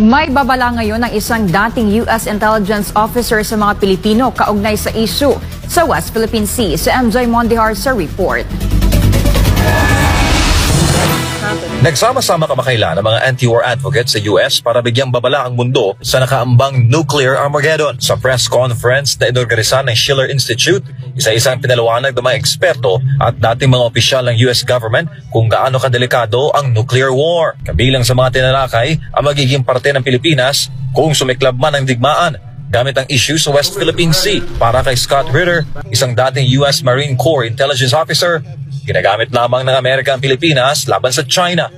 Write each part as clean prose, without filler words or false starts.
May babala ngayon ng isang dating U.S. intelligence officer sa mga Pilipino kaugnay sa issue sa West Philippine Sea. Si MJ Mondihar sa report. Nagsama-sama kamakailan ang mga anti-war advocates sa US para bigyang babala ang mundo sa nakaambang nuclear Armageddon. Sa press conference na inorganisa ng Schiller Institute, isa-isang pinalawanag ng mga eksperto at dating mga opisyal ng US government kung gaano kadelikado ang nuclear war. Kabilang sa mga tinalakay ang magiging parte ng Pilipinas kung sumiklab man ang digmaan gamit ang issue sa West Philippine Sea. Para kay Scott Ritter, isang dating US Marine Corps intelligence officer, ginagamit lamang ng Amerika ang Pilipinas laban sa China.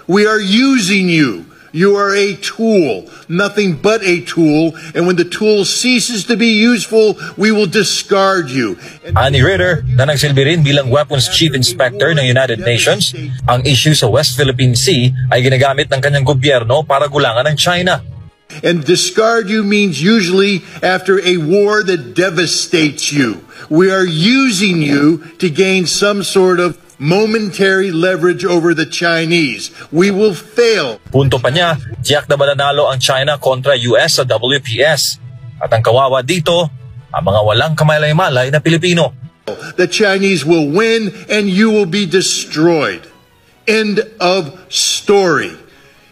We are using you. You are a tool, nothing but a tool. And when the tool ceases to be useful, we will discard you. Ani Ritter, na nagsilbi rin bilang Weapons Chief Inspector ng United Nations, ang issue sa West Philippine Sea ay ginagamit ng kanyang gobyerno para gulangan ng China. And discard you means usually after a war that devastates you. We are using you to gain some sort of momentary leverage over the Chinese. We will fail. Punto pa niya, tiyak na mananalo ang China kontra US sa WPS. At ang kawawa dito, ang mga walang kamalay-malay na Pilipino. The Chinese will win and you will be destroyed. End of story.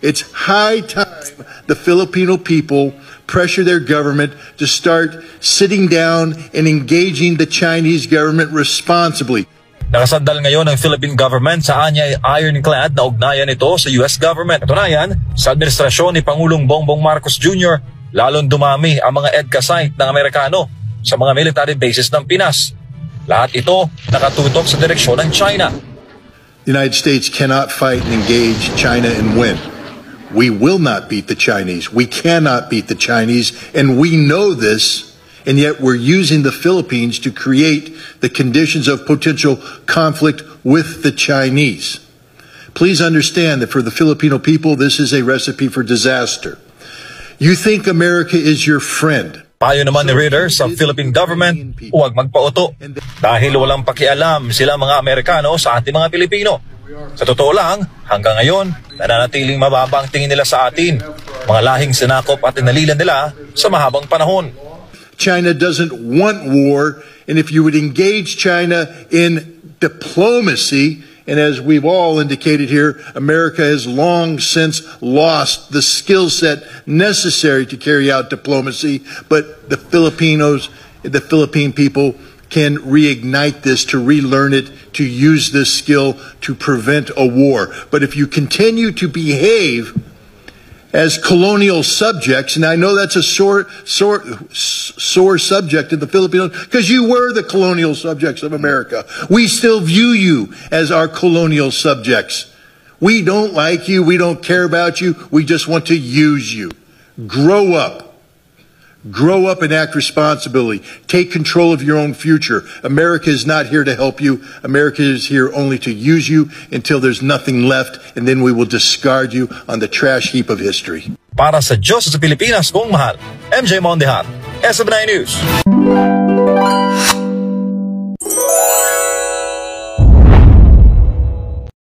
It's high time the Filipino people pressure their government to start sitting down and engaging the Chinese government responsibly. Nakasandal ngayon ang Philippine government sa anyay ironclad na ugnayan ito sa US government. Katunayan, sa administrasyon ni Pangulong Bongbong Marcos Jr., lalong dumami ang mga EDCA site ng Amerikano sa mga military bases ng Pinas. Lahat ito nakatutok sa direksyon ng China. The United States cannot fight and engage China and win. We will not beat the Chinese. We cannot beat the Chinese, and we know this, and yet we're using the Philippines to create the conditions of potential conflict with the Chinese. Please understand that for the Filipino people, this is a recipe for disaster. You think America is your friend. Payo naman ni Ritter sa Philippine government, huwag magpauto dahil walang pakialam sila mga Amerikano sa ating mga Pilipino. Sa totoo lang, hanggang ngayon, nananatiling mababa ang tingin nila sa atin, mga lahing sinakop at inalilan nila sa mahabang panahon. China doesn't want war, and if you would engage China in diplomacy, and as we've all indicated here, America has long since lost the skill set necessary to carry out diplomacy, but the Filipinos, the Philippine people can reignite this, to relearn it, to use this skill to prevent a war. But if you continue to behave as colonial subjects, and I know that's a sore subject in the Filipinos, because you were the colonial subjects of America. We still view you as our colonial subjects. We don't like you, we don't care about you, we just want to use you. Grow up. Grow up and act responsibly. Take control of your own future. America is not here to help you. America is here only to use you until there's nothing left, and then we will discard you on the trash heap of history. Para sa Diyos sa Pilipinas kong mahal, MJ Mondihar, SB9 News.